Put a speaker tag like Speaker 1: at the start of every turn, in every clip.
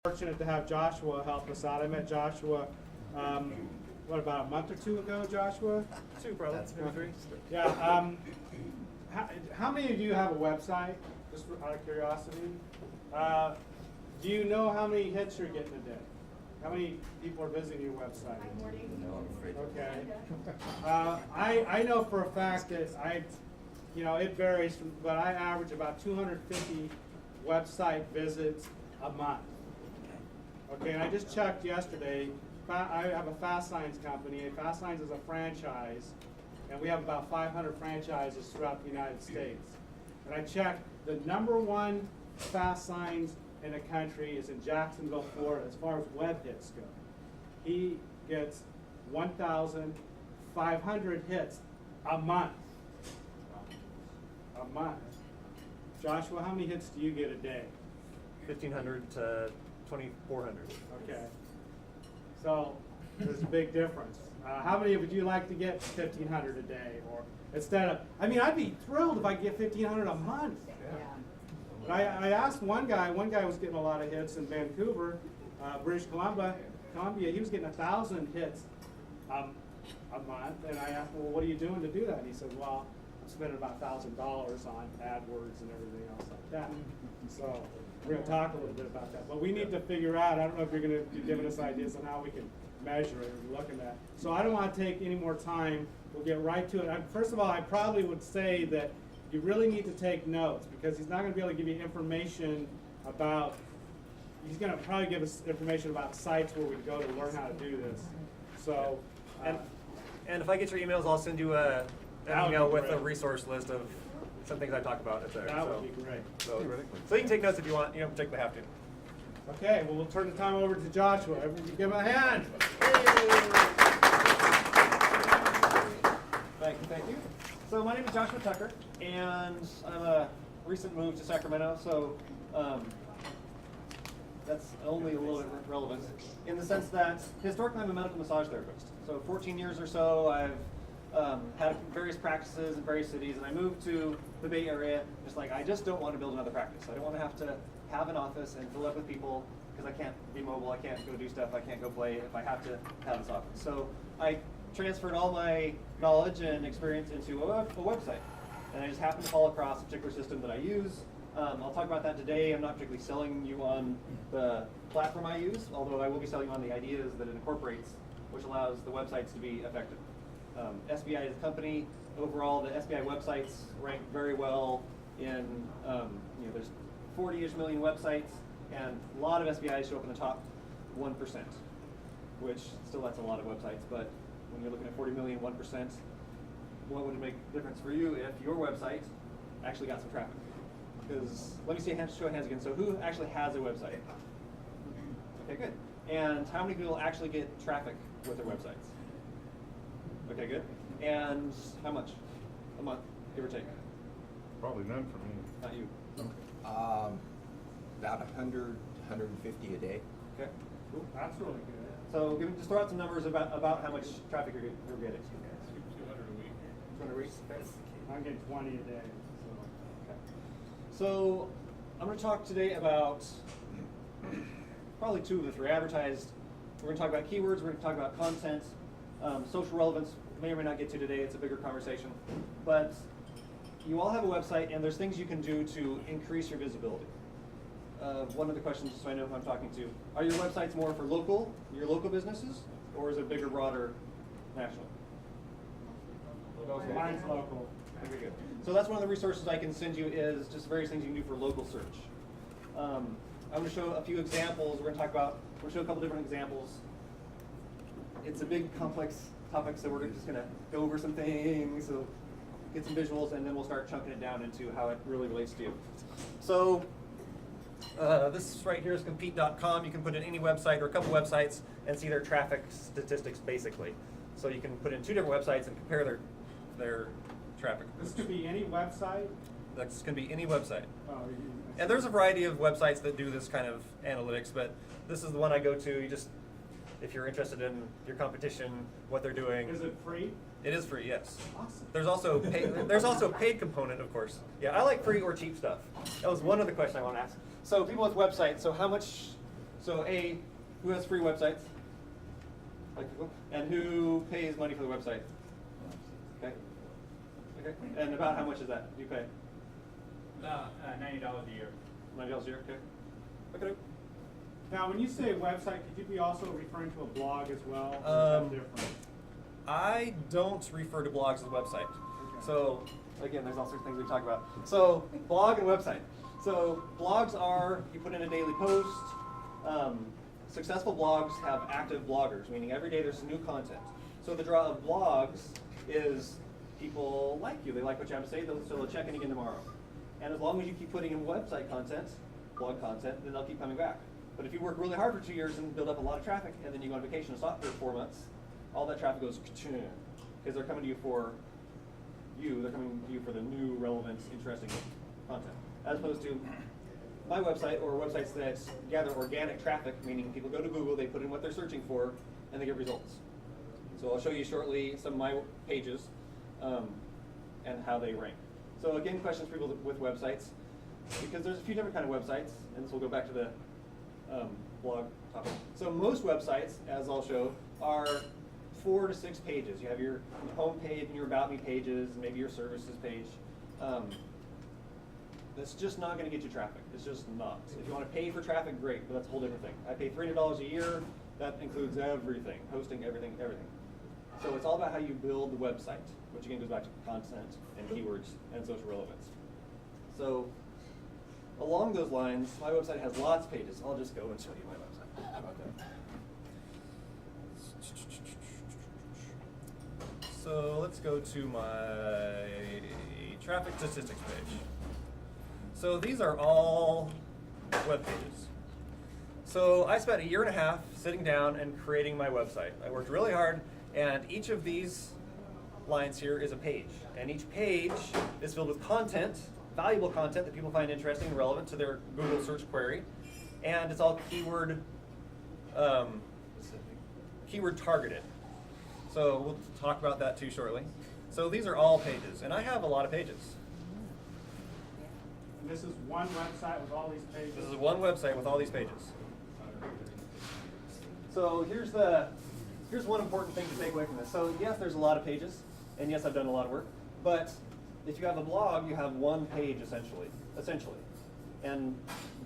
Speaker 1: Fortunate to have Joshua help us out. I met Joshua, about a month or two ago, Joshua?
Speaker 2: 2 probably, maybe 3.
Speaker 1: Yeah. How many of you have a website, just out of curiosity? Do you know how many hits you're getting a day? How many people are visiting your website?
Speaker 3: No, I'm afraid.
Speaker 1: Okay. I know for a fact that it varies, but I average about 250 website visits a month. Okay, and I just checked yesterday. I have a Fast Signs company. Fast Signs is a franchise, and we have about 500 franchises throughout the United States. And I checked, the #1 Fast Signs in the country is in Jacksonville, Florida, as far as web hits go. He gets 1,500 hits a month. A month. Joshua, how many hits do you get a day?
Speaker 2: 1,500 to 2,400.
Speaker 1: Okay. So there's a big difference. How many would you like to get 1,500 a day, or instead of? I'd be thrilled if I get 1,500 a month.
Speaker 3: Yeah.
Speaker 1: But I asked one guy. One guy was getting a lot of hits in Vancouver, British Columbia. He was getting 1,000 hits a month, and I asked, well, what are you doing to do that? And he said, well, I'm spending about $1,000 on AdWords and everything else like that. So we're going to talk a little bit about that. But we need to figure out, I don't know if you're going to be giving us ideas on how we can measure it or look at that. So I don't want to take any more time. We'll get right to it. First of all, I probably would say that you really need to take notes, because he's not going to be able to give you information about, he's going to probably give us information about sites where we go to learn how to do this. So,
Speaker 2: And if I get your emails, I'll send you an email with a resource list of some things I talk about.
Speaker 1: That would be great.
Speaker 2: So you can take notes if you want. You don't particularly have to.
Speaker 1: Okay, well, we'll turn the time over to Joshua. Everybody give him a hand.
Speaker 2: Thank you. So my name is Joshua Tucker, and I'm a recent move to Sacramento, so that's only a little bit relevant in the sense that historically I'm a medical massage therapist. So 14 years or so I've had various practices in various cities, and I moved to the Bay Area I just don't want to build another practice. I don't want to have an office and fill up with people, because I can't be mobile, I can't go do stuff, I can't go play if I have to have this office. So I transferred all my knowledge and experience into a website. And I just happened to fall across a particular system that I use. I'll talk about that today. I'm not particularly selling you on the platform I use, although I will be selling you on the ideas that it incorporates, which allows the websites to be effective. SBI is a company. Overall, the SBI websites rank very well in, there's 40-ish million websites, and a lot of SBIs show up in the top 1%, which still that's a lot of websites, but when you're looking at 40 million, 1%, what would it make a difference for you if your website actually got some traffic? Because, let me see show of hands again. So who actually has a website? Okay, good. And how many people actually get traffic with their websites? Okay, good. And how much a month, give or take?
Speaker 4: Probably none for me.
Speaker 2: Not you.
Speaker 3: About 100, 150 a day.
Speaker 2: Okay.
Speaker 1: Cool. That's really good.
Speaker 2: So just throw out some numbers about how much traffic you're getting.
Speaker 4: 200 a week.
Speaker 2: 200 a week. Okay.
Speaker 1: I'm getting 20 a day.
Speaker 2: So I'm going to talk today about probably 2 of the 3 advertised. We're going to talk about keywords. We're going to talk about content. Social relevance may or may not get to today. It's a bigger conversation. But you all have a website, and there's things you can do to increase your visibility. One of the questions, so I know who I'm talking to, are your websites more for your local businesses, or is it bigger, broader, national?
Speaker 1: Mine's local.
Speaker 2: Very good. So that's one of the resources I can send you, is just various things you can do for local search. I'm going to show a few examples. We're going to show a couple different examples. It's a big, complex topic, so we're just going to go over some things, so get some visuals, and then we'll start chunking it down into how it really relates to you. So this right here is compete.com. You can put in any website or a couple websites and see their traffic statistics, basically. So you can put in 2 different websites and compare their traffic.
Speaker 1: This could be any website?
Speaker 2: That's going to be any website.
Speaker 1: Oh,
Speaker 2: And there's a variety of websites that do this kind of analytics, but this is the one I go to. If you're interested in your competition, what they're doing.
Speaker 1: Is it free?
Speaker 2: It is free, yes.
Speaker 1: Awesome.
Speaker 2: There's also a paid component, of course. Yeah, I like free or cheap stuff. That was one of the questions I want to ask. So people with websites, so how much So A, who has free websites? Like Google? And who pays money for the website? Okay. Okay. And about how much is that you pay?
Speaker 5: $90 a year.
Speaker 2: $90 a year. Okay. Okay.
Speaker 1: Now, when you say website, could you be also referring to a blog as well? Or is that different?
Speaker 2: I don't refer to blogs as a website. So again, there's all sorts of things we talk about. So blog and website. So blogs are, you put in a daily post. Successful blogs have active bloggers, meaning every day there's new content. So the draw of blogs is people like you. They like what you have to say, so they'll check in again tomorrow. And as long as you keep putting in website content, blog content, then they'll keep coming back. But if you work really hard for 2 years and build up a lot of traffic, and then you go on vacation and stop for 4 months, all that traffic goes ka-ching, because they're coming to you for you. They're coming to you for the new, relevant, interesting content, as opposed to my website or websites that gather organic traffic, meaning people go to Google, they put in what they're searching for, and they get results. So I'll show you shortly some of my pages and how they rank. So again, questions for people with websites, because there's a few different kind of websites, and this will go back to the blog topic. So most websites, as I'll show, are 4 to 6 pages. You have your home page and your About Me pages, and maybe your services page. That's just not going to get you traffic. It's just not. If you want to pay for traffic, great, but that's a whole different thing. I pay $300 a year. That includes everything, hosting, everything, everything. So it's all about how you build the website, which again goes back to content and keywords and social relevance. So along those lines, my website has lots of pages. I'll just go and show you my website. How about that? So let's go to my traffic statistics page. So these are all web pages. So I spent 1.5 years sitting down and creating my website. I worked really hard, and each of these lines here is a page. And each page is filled with content, valuable content that people find interesting and relevant to their Google search query. And it's all keyword targeted. So we'll talk about that too shortly. So these are all pages, and I have a lot of pages.
Speaker 1: And this is one website with all these pages?
Speaker 2: This is one website with all these pages. So here's one important thing to take away from this. So yes, there's a lot of pages, and yes, I've done a lot of work, but if you have a blog, you have one page essentially. And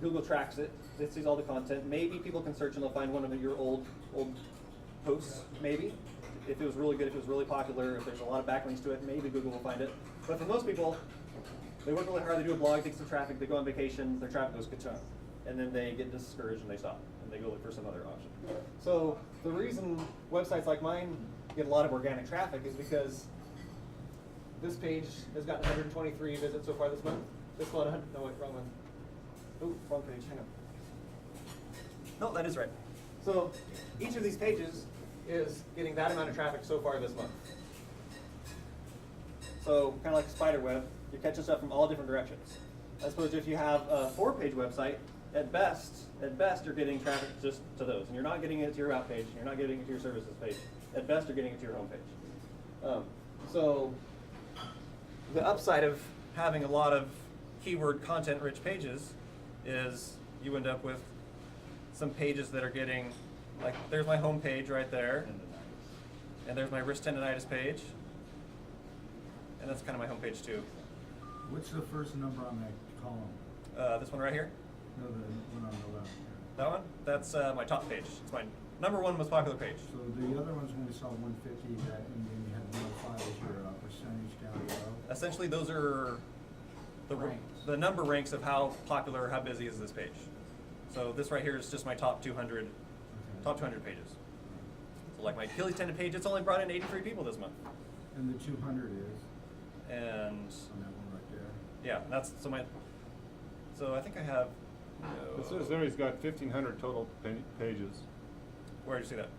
Speaker 2: Google tracks it. It sees all the content. Maybe people can search and they'll find one of your old posts, maybe. If it was really good, if it was really popular, if there's a lot of backlinks to it, maybe Google will find it. But for most people, they work really hard, they do a blog, take some traffic, they go on vacation, their traffic goes ka-chunk. And then they get discouraged and they stop, and they go look for some other option. So the reason websites like mine get a lot of organic traffic is because this page has gotten 123 visits so far this month. This one, no wait, wrong one. Oh, wrong page, hang on. No, that is right. So each of these pages is getting that amount of traffic so far this month. So kind of like a spider web, you're catching stuff from all different directions. I suppose if you have a 4-page website, at best, you're getting traffic just to those, and you're not getting it to your About page, you're not getting it to your services page. At best, you're getting it to your home page. So the upside of having a lot of keyword content-rich pages is you end up with some pages that are getting, like there's my home page right there, and there's my wrist tendonitis page, and that's kind of my home page too.
Speaker 6: What's the first number on that column?
Speaker 2: This one right here.
Speaker 6: No, the one on the left.
Speaker 2: That one? That's my top page. It's my #1 most popular page.
Speaker 6: So the other ones, when we saw 150, that, and then you had 105 as your percentage down below.
Speaker 2: Essentially, those are the number ranks of how popular, how busy is this page. So this right here is just my top 200 pages. So like my Achilles tendon page, it's only brought in 83 people this month.
Speaker 6: And the 200 is
Speaker 2: And
Speaker 6: on that one right there.
Speaker 2: yeah, that's so I think I have.
Speaker 4: It says there he's got 1,500 total pages.
Speaker 2: Where did you see that?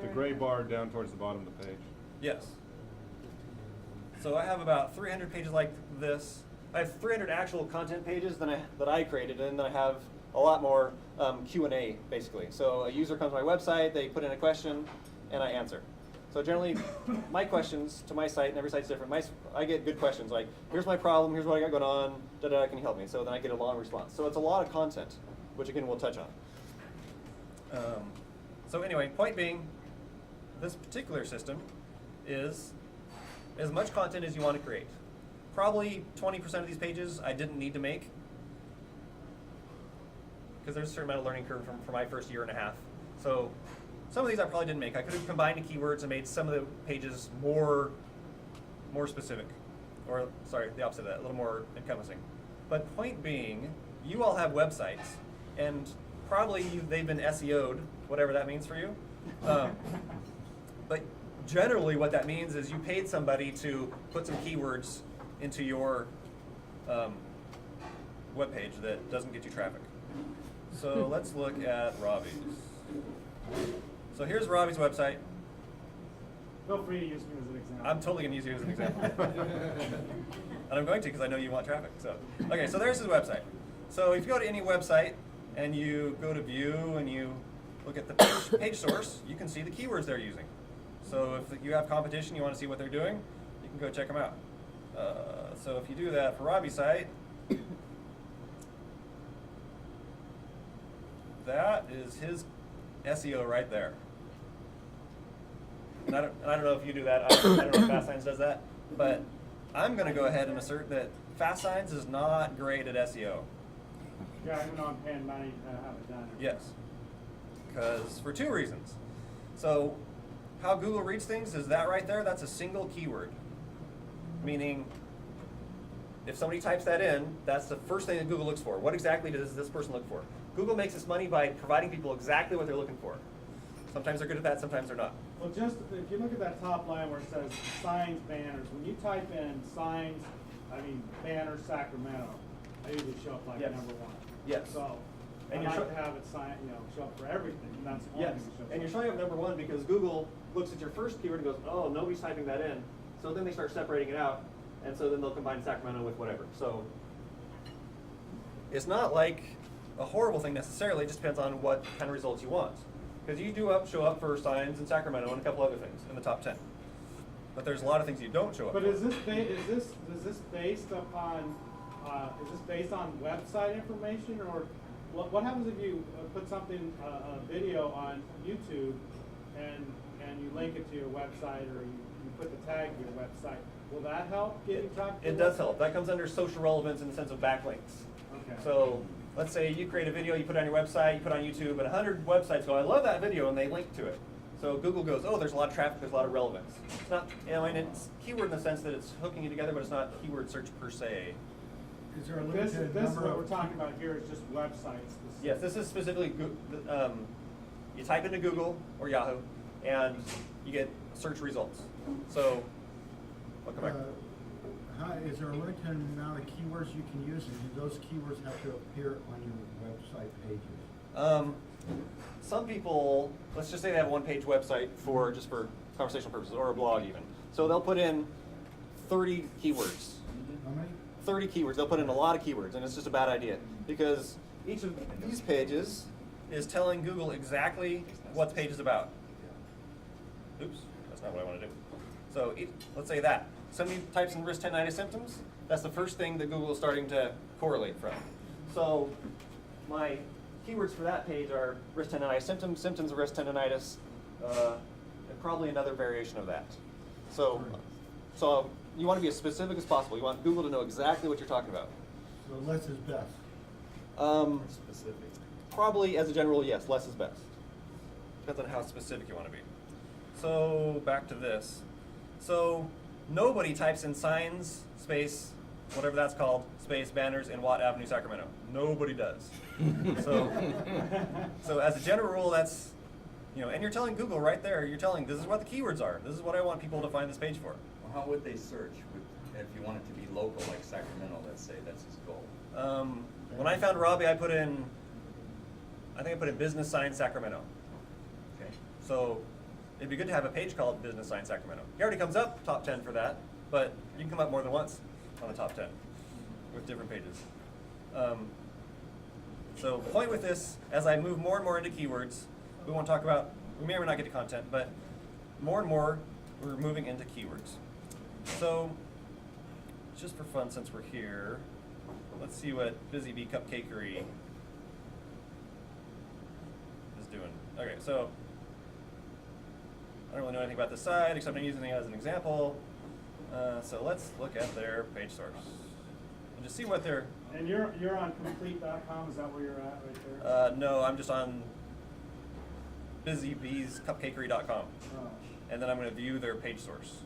Speaker 4: The gray bar down towards the bottom of the page.
Speaker 2: Yes. So I have about 300 pages like this. I have 300 actual content pages that I created, and then I have a lot more Q&A basically. So a user comes to my website, they put in a question, and I answer. So generally, my questions to my site, and every site's different, I get good questions like, here's my problem, here's what I got going on, can you help me? So then I get a long response. So it's a lot of content, which again we'll touch on. So anyway, point being, this particular system is as much content as you want to create. Probably 20% of these pages I didn't need to make, because there's a certain amount of learning curve for my first year and a half. So some of these I probably didn't make. I could have combined the keywords and made some of the pages more specific. Or, sorry, the opposite of that, a little more encompassing. But point being, you all have websites, and probably they've been SEO'd, whatever that means for you. But generally what that means is you paid somebody to put some keywords into your webpage that doesn't get you traffic. So let's look at Robbie's. So here's Robbie's website.
Speaker 1: Feel free to use me as an example.
Speaker 2: I'm totally going to use you as an example. And I'm going to because I know you want traffic. So, okay, so there's his website. So if you go to any website and you go to view and you look at the page source, you can see the keywords they're using. So if you have competition, you want to see what they're doing, you can go check them out. So if you do that for Robbie's site, that is his SEO right there. And I don't know if you do that. I don't know if Fast Signs does that, but I'm going to go ahead and assert that Fast Signs is not great at SEO.
Speaker 1: Yeah, even though I'm paying money to have it done.
Speaker 2: Yes, because for two reasons. So how Google reads things is that right there, that's a single keyword. Meaning, if somebody types that in, that's the first thing that Google looks for. What exactly does this person look for? Google makes its money by providing people exactly what they're looking for. Sometimes they're good at that, sometimes they're not.
Speaker 1: Well, just if you look at that top line where it says signs, banners, when you type in signs, banners, Sacramento, I usually show up like
Speaker 2: Yes.
Speaker 1: number one.
Speaker 2: Yes.
Speaker 1: So
Speaker 2: And
Speaker 1: I
Speaker 2: you're
Speaker 1: like to have it show up for everything, and that's one
Speaker 2: Yes,
Speaker 1: thing that shows
Speaker 2: and you're
Speaker 1: up.
Speaker 2: showing up number one because Google looks at your first keyword and goes, oh, nobody's typing that in. So then they start separating it out, and so then they'll combine Sacramento with whatever. So it's not like a horrible thing necessarily, it just depends on what kind of results you want. Because you do show up for signs in Sacramento and a couple other things in the top 10. But there's a lot of things you don't show up
Speaker 1: But
Speaker 2: for.
Speaker 1: is this based upon is this based on website information, or what happens if you put something a video on YouTube and you link it to your website, or you put the tag to your website? Will that help getting traffic? to
Speaker 2: It
Speaker 1: your
Speaker 2: does
Speaker 1: website?
Speaker 2: help. That comes under social relevance in the sense of backlinks.
Speaker 1: Okay.
Speaker 2: So let's say you create a video, you put it on your website, you put it on YouTube, and 100 websites go, I love that video, and they link to it. So Google goes, oh, there's a lot of traffic, there's a lot of relevance. It's not, and it's keyword in the sense that it's hooking you together, but it's not keyword search per se.
Speaker 6: Is there a
Speaker 1: This
Speaker 6: limited
Speaker 1: is
Speaker 6: number
Speaker 1: what we're
Speaker 6: of?
Speaker 1: talking about here is just websites.
Speaker 2: Yes, this is specifically, you type into Google or Yahoo, and you get search results. So, welcome back.
Speaker 6: Is there a limited amount of keywords you can use, and do those keywords have to appear on your website pages?
Speaker 2: Some people, let's just say they have a one-page website just for conversational purposes, or a blog even. So they'll put in 30 keywords.
Speaker 6: How many?
Speaker 2: 30 keywords. They'll put in a lot of keywords, and it's just a bad idea because each of these pages is telling Google exactly what the page is about. Oops, that's not what I want to do. So let's say that. Somebody types in wrist tendinitis symptoms, that's the first thing that Google is starting to correlate from. So my keywords for that page are wrist tendinitis symptoms, symptoms of wrist tendinitis, and probably another variation of that. So you want to be as specific as possible. You want Google to know exactly what you're talking about.
Speaker 6: So less is best.
Speaker 3: Specific.
Speaker 2: Probably as a general, yes, less is best. Depends on how specific you want to be. So back to this. So nobody types in signs, space, whatever that's called, space, banners in Watt Avenue, Sacramento. Nobody does. So as a general rule, that's, and you're telling Google right there, you're telling this is what the keywords are. This is what I want people to find this page for.
Speaker 3: Well, how would they search if you want it to be local, like Sacramento, let's say, that's his goal?
Speaker 2: When I found Robbie, I put in business sign Sacramento.
Speaker 3: Okay.
Speaker 2: So it'd be good to have a page called Business Sign Sacramento. He already comes up top 10 for that, but you can come up more than once on the top 10 with different pages. So the point with this, as I move more and more into keywords, we may or may not get to content, but more and more we're moving into keywords. So just for fun, since we're here, let's see what Busy Bee Cupcakery is doing. Okay, so I don't really know anything about this site except I'm using it as an example. So let's look at their page source and just see what they're.
Speaker 1: And you're on complete.com, is that where you're at right there?
Speaker 2: No, I'm just on busybeescupcakery.com,
Speaker 1: Oh.
Speaker 2: and then I'm going to view their page source.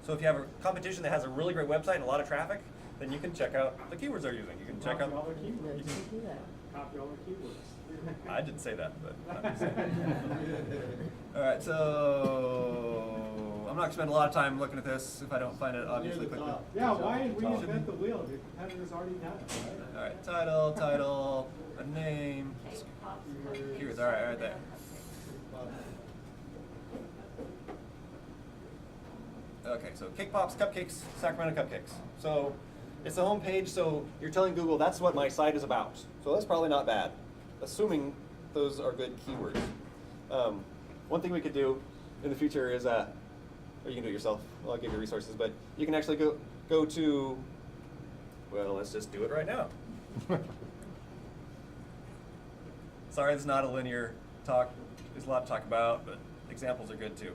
Speaker 2: So if you have a competition that has a really great website and a lot of traffic, then you can check out the keywords they're using. You can check out.
Speaker 1: Copy all their keywords. Copy all their keywords.
Speaker 2: I didn't say that, but I'm just saying. All right, so I'm not gonna spend a lot of time looking at this if I don't find it obviously quickly.
Speaker 1: Yeah, why reinvent the wheel? Your competitor's already done it, right?
Speaker 2: All right, title, a name, keywords. All right, there. Okay, so cake pops, cupcakes, Sacramento cupcakes. So it's the home page. So you're telling Google that's what my site is about. So that's probably not bad, assuming those are good keywords. One thing we could do in the future is, or you can do it yourself. I'll give you resources, but you can actually go to. Well, let's just do it right now. Sorry, it's not a linear talk. There's a lot to talk about, but examples are good too.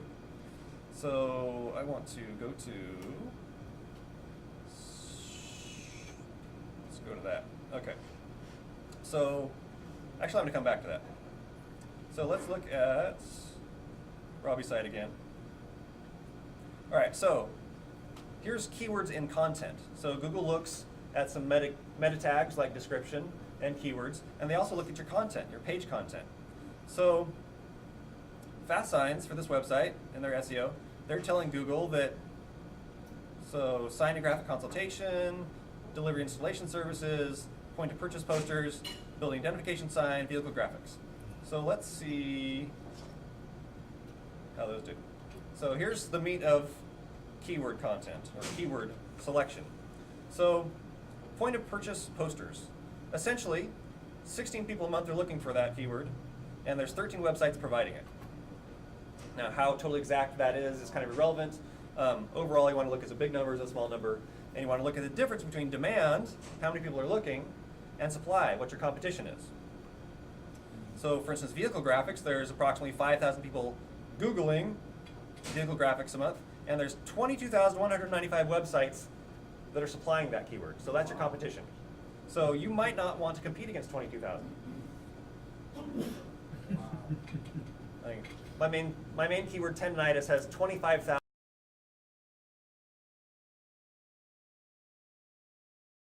Speaker 2: So I want to go to. Let's go to that. Okay. So actually, I'm going to come back to that. So let's look at Robbie's site again. All right. So here's keywords in content. So Google looks at some meta tags like description and keywords, and they also look at your content, your page content. So fast signs for this website and their SEO, they're telling Google that, so sign and graphic consultation, delivery installation services, point to purchase posters, building identification sign, vehicle graphics. So let's see how those do. So here's the meat of keyword content or keyword selection. So point of purchase posters. Essentially, 16 people a month are looking for that keyword, and there's 13 websites providing it. Now, how totally exact that is kind of irrelevant. Overall, you want to look at a big number as a small number, and you want to look at the difference between demand, how many people are looking, and supply, what your competition is. So, for instance, vehicle graphics, there's approximately 5,000 people Googling vehicle graphics a month, and there's 22,195 websites that are supplying that keyword. So that's your competition. So you might not want to compete against 22,000. I think my main keyword tendinitis has 25,000.